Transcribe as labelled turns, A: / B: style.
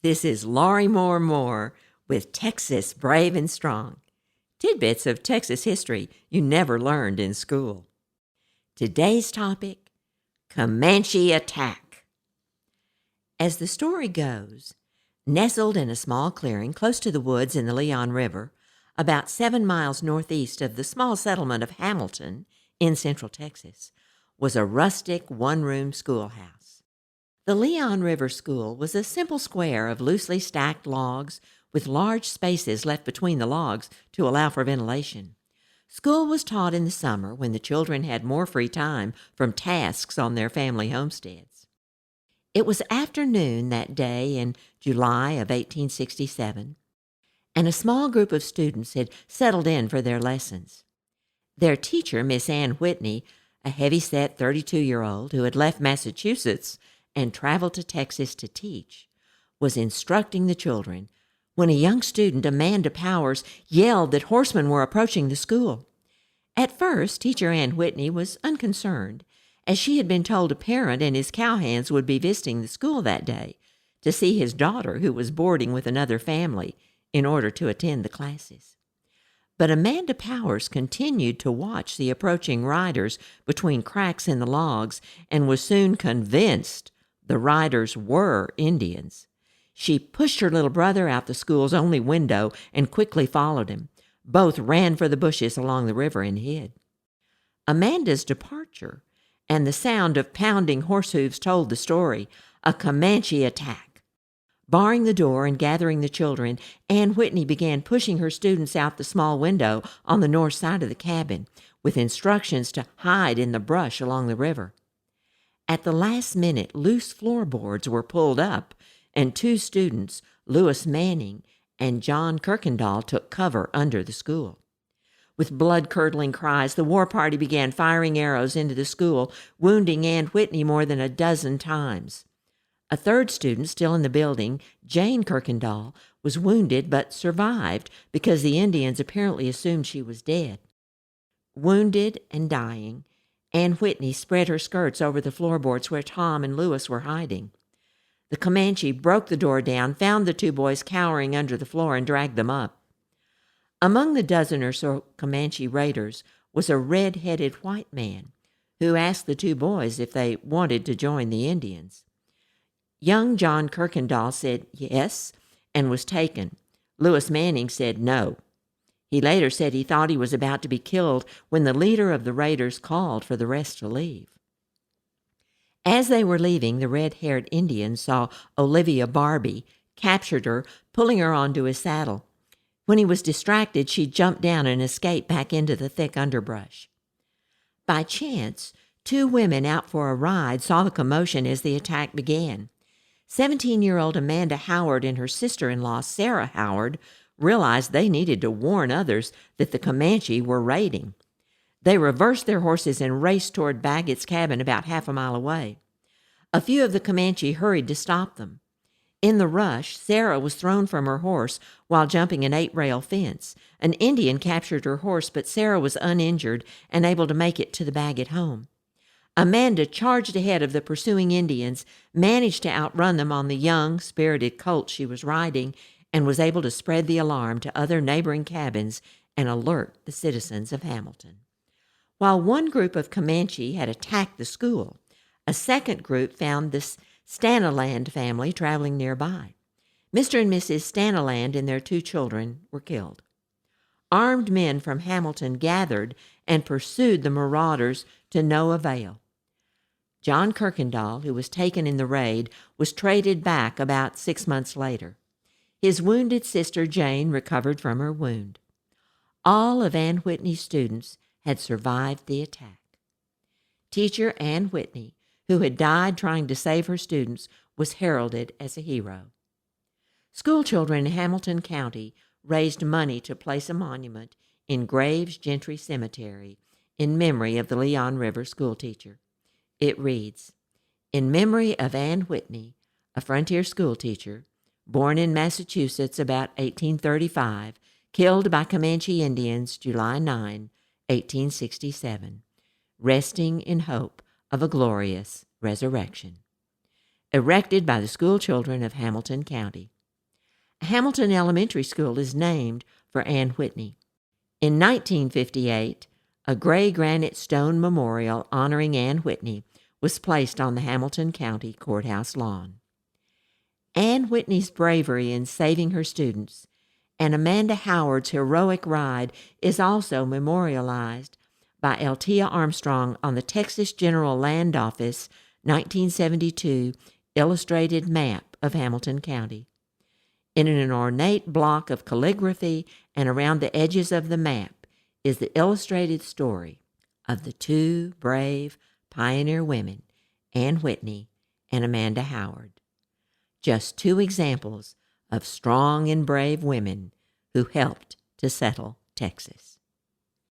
A: This is Laurie Moore-Moore with Texas Brave and Strong. Tidbits of Texas history you never learned in school. Today's topic, Comanche attack. As the story goes, nestled in a small clearing close to the woods in the Leon River, about 7 miles northeast of the small settlement of Hamilton in central Texas, was a rustic one-room schoolhouse. The Leon River School was a simple square of loosely stacked logs with large spaces left between the logs to allow for ventilation. School was taught in the summer when the children had more free time from tasks on their family homesteads. It was afternoon that day in July of 1867, and a small group of students had settled in for their lessons. Their teacher, Miss Ann Whitney, a heavy-set 32-year-old who had left Massachusetts and traveled to Texas to teach, was instructing the children when a young student, Amanda Powers, yelled that horsemen were approaching the school. At first, Teacher Ann Whitney was unconcerned, as she had been told a parent and his cowhands would be visiting the school that day to see his daughter, who was boarding with another family, in order to attend the classes. But Amanda Powers continued to watch the approaching riders between cracks in the logs and was soon convinced the riders were Indians. She pushed her little brother out the school's only window and quickly followed him. Both ran for the bushes along the river and hid. Amanda's departure and the sound of pounding horse hooves told the story, a Comanche attack. Barring the door and gathering the children, Ann Whitney began pushing her students out the small window on the north side of the cabin, with instructions to hide in the brush along the river. At the last minute, loose floorboards were pulled up, and 2 students, Lewis Manning and John Kirkendall, took cover under the school. With blood-curdling cries, the war party began firing arrows into the school, wounding Ann Whitney more than a dozen times. A 3rd student, still in the building, Jane Kirkendall, was wounded but survived because the Indians apparently assumed she was dead. Wounded and dying, Ann Whitney spread her skirts over the floorboards where Tom and Lewis were hiding. The Comanche broke the door down, found the 2 boys cowering under the floor, and dragged them up. Among the dozen or so Comanche raiders was a red-headed white man who asked the 2 boys if they wanted to join the Indians. Young John Kirkendall said yes and was taken. Lewis Manning said no. He later said he thought he was about to be killed when the leader of the raiders called for the rest to leave. As they were leaving, the red-haired Indian saw Olivia Barbie, captured her, pulling her onto his saddle. When he was distracted, she jumped down and escaped back into the thick underbrush. By chance, 2 women out for a ride saw the commotion as the attack began. 17-year-old Amanda Howard and her sister-in-law, Sarah Howard, realized they needed to warn others that the Comanche were raiding. They reversed their horses and raced toward Baggett's cabin about half a mile away. A few of the Comanche hurried to stop them. In the rush, Sarah was thrown from her horse while jumping an 8-rail fence. An Indian captured her horse, but Sarah was uninjured and able to make it to the Baggett home. Amanda charged ahead of the pursuing Indians, managed to outrun them on the young, spirited colt she was riding, and was able to spread the alarm to other neighboring cabins and alert the citizens of Hamilton. While one group of Comanche had attacked the school, a second group found this Staniland family traveling nearby. Mr. and Mrs. Staniland and their 2 children were killed. Armed men from Hamilton gathered and pursued the marauders to no avail. John Kirkendall, who was taken in the raid, was traded back about 6 months later. His wounded sister Jane recovered from her wound. All of Ann Whitney's students had survived the attack. Teacher Ann Whitney, who had died trying to save her students, was heralded as a hero. Schoolchildren in Hamilton County raised money to place a monument in Graves Gentry Cemetery in memory of the Leon River schoolteacher. It reads, "In memory of Ann Whitney, a frontier schoolteacher, born in Massachusetts about 1835, killed by Comanche Indians July 9, 1867, resting in hope of a glorious resurrection." Erected by the school children of Hamilton County. Hamilton Elementary School is named for Anne Whitney. In 1958, a gray granite stone memorial honoring Anne Whitney was placed on the Hamilton County Courthouse lawn. Anne Whitney's bravery in saving her students and Amanda Howard's heroic ride is also memorialized by Althea Armstrong on the Texas General Land Office 1972 illustrated map of Hamilton County. In an ornate block of calligraphy and around the edges of the map is the illustrated story of the two brave pioneer women, Anne Whitney and Amanda Howard. Just two examples of strong and brave women who helped to settle Texas.